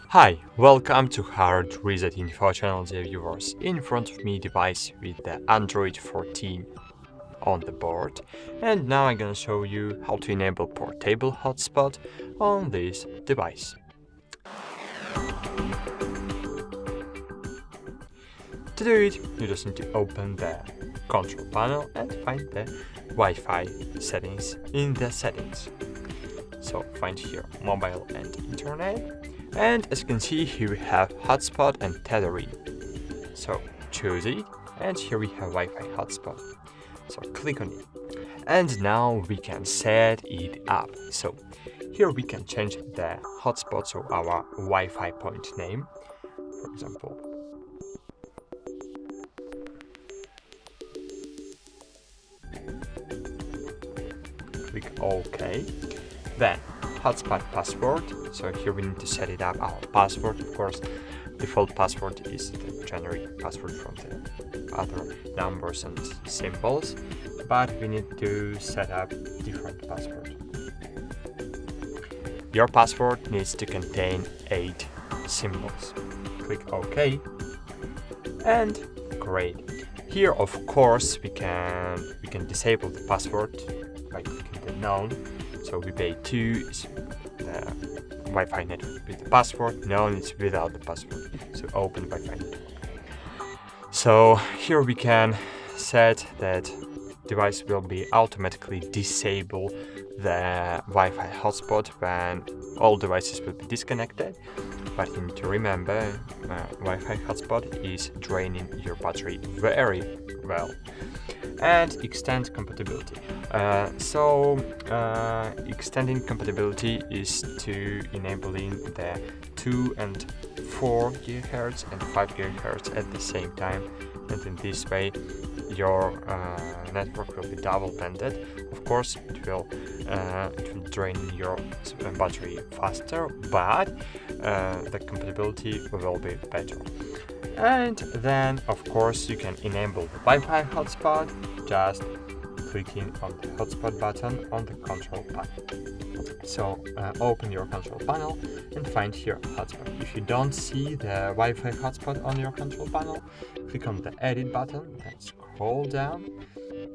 Hi, welcome to HardReset.Info channel, dear viewers. In front of me device with the Android 14 on the board, and now I'm gonna show you how to enable portable hotspot on this device. To do it, you just need to open the control panel and find the Wi-Fi settings in the settings. So find here mobile and internet, and as you can see here we have hotspot and tethering. So choose it, and here we have Wi-Fi hotspot. So click on it, and now we can set it up. So here we can change the hotspot, so our Wi-Fi point name, for example. Click OK. Then hotspot password. So here we need to set it up. Our password, of course, default password is the generic password from the other numbers and symbols, but we need to set up different password. Your password needs to contain 8 symbols. Click OK, and great. Here, of course, we can disable the password by clicking the None. So we pay 2 is the Wi-Fi network with the password, None is without the password. So open Wi-Fi network. So here we can set that device will be automatically disable the Wi-Fi hotspot when all devices will be disconnected. But you need to remember, Wi-Fi hotspot is draining your battery very well. And extend compatibility. Extending compatibility is to enabling the 2 and 4 GHz and 5 GHz at the same time, and in this way your network will be double banded. Of course, it will drain your battery faster, but the compatibility will be better. And then, of course, you can enable the Wi-Fi hotspot just clicking on the hotspot button on the control panel. So open your control panel and find here hotspot. If you don't see the Wi-Fi hotspot on your control panel, click on the edit button, then scroll down,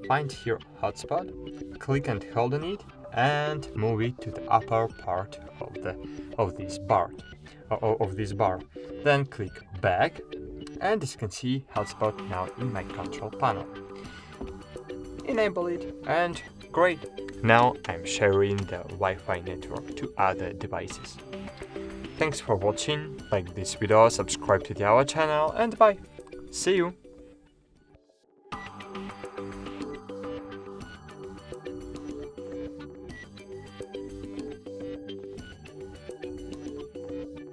find here hotspot, click and hold on it, and move it to the upper part of this bar. Then click back, and as you can see hotspot now in my control panel. Enable it, and great. Now I'm sharing the Wi-Fi network to other devices. Thanks for watching, like this video, subscribe to our channel, and bye. See you.